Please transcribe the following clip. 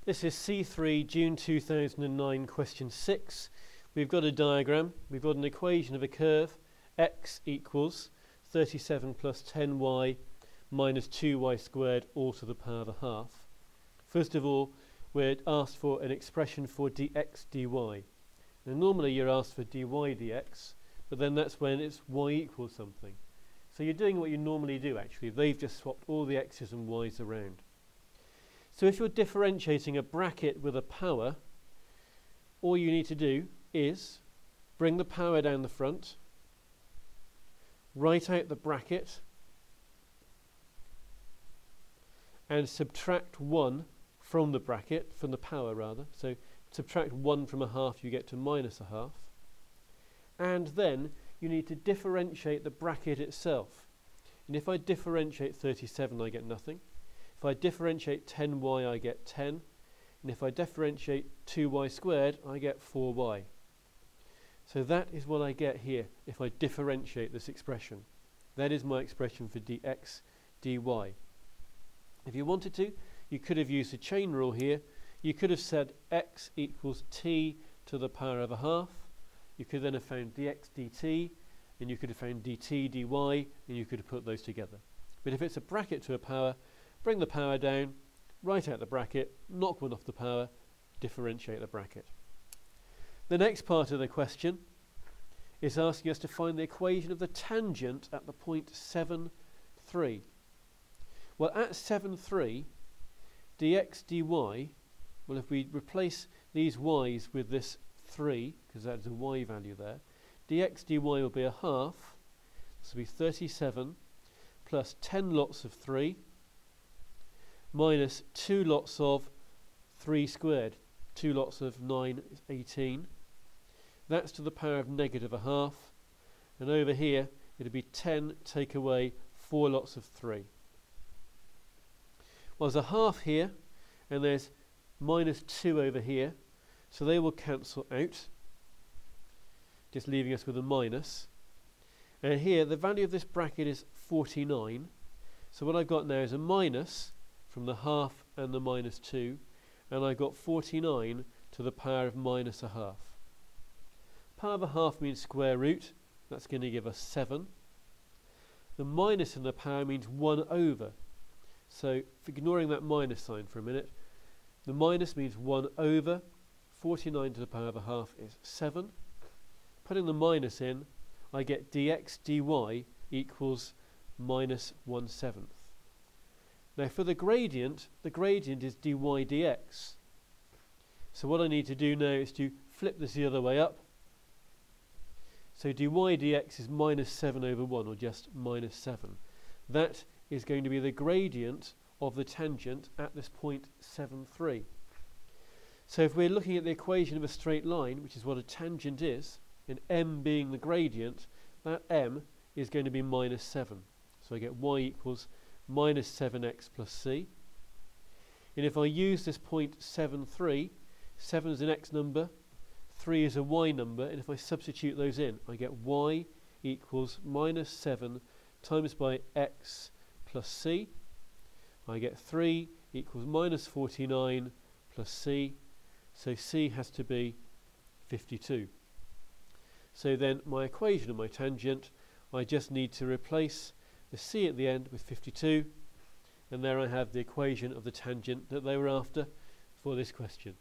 This is C3 June 2009 question 6. We've got a diagram, we've got an equation of a curve, x equals 37 plus 10y minus 2y squared all to the power of a half. First of all, we're asked for an expression for dx dy. Now normally you're asked for dy dx, but then that's when it's y equals something. So you're doing what you normally do actually. They've just swapped all the x's and y's around. So if you're differentiating a bracket with a power, all you need to do is bring the power down the front, write out the bracket, and subtract 1 from the bracket, from the power rather. So subtract 1 from a half, you get to minus a half. And then you need to differentiate the bracket itself. And if I differentiate 37, I get nothing. If I differentiate 10y, I get 10. And if I differentiate 2y squared, I get 4y. So that is what I get here if I differentiate this expression. That is my expression for dx dy. If you wanted to, you could have used a chain rule here. You could have said x equals t to the power of a half. You could then have found dx dt, and you could have found dt dy, and you could have put those together. But if it's a bracket to a power, bring the power down, write out the bracket, knock 1 off the power, differentiate the bracket. The next part of the question is asking us to find the equation of the tangent at the point 7, 3. Well, at 7, 3, dx dy, well, if we replace these y's with this 3, because that's a y value there, dx dy will be a half. This will be 37 plus 10 lots of 3 minus 2 lots of 3 squared. 2 lots of 9 is 18. That's to the power of negative a half. And over here, it'll be 10 take away 4 lots of 3. Well, there's a half here, and there's minus 2 over here. So they will cancel out, just leaving us with a minus. And here, the value of this bracket is 49. So what I've got now is a minus from the half and the minus 2, and I got 49 to the power of minus a half. Power of a half means square root. That's going to give us 7. The minus in the power means 1 over. So ignoring that minus sign for a minute, the minus means 1 over. 49 to the power of a half is 7. Putting the minus in, I get dx dy equals minus 1/7. Now for the gradient is dy dx. So what I need to do now is to flip this the other way up. So dy dx is minus 7 over 1, or just minus 7. That is going to be the gradient of the tangent at this point 7, 3. So if we're looking at the equation of a straight line, which is what a tangent is, and m being the gradient, that m is going to be minus 7. So I get y equals minus 7x plus c. And if I use this point 7, 3, 7 is an x number, 3 is a y number, and if I substitute those in, I get y equals minus 7 times by x plus c. I get 3 equals minus 49 plus c. So c has to be 52. So then my equation of my tangent, I just need to replace the c at the end with 52, and there I have the equation of the tangent that they were after for this question.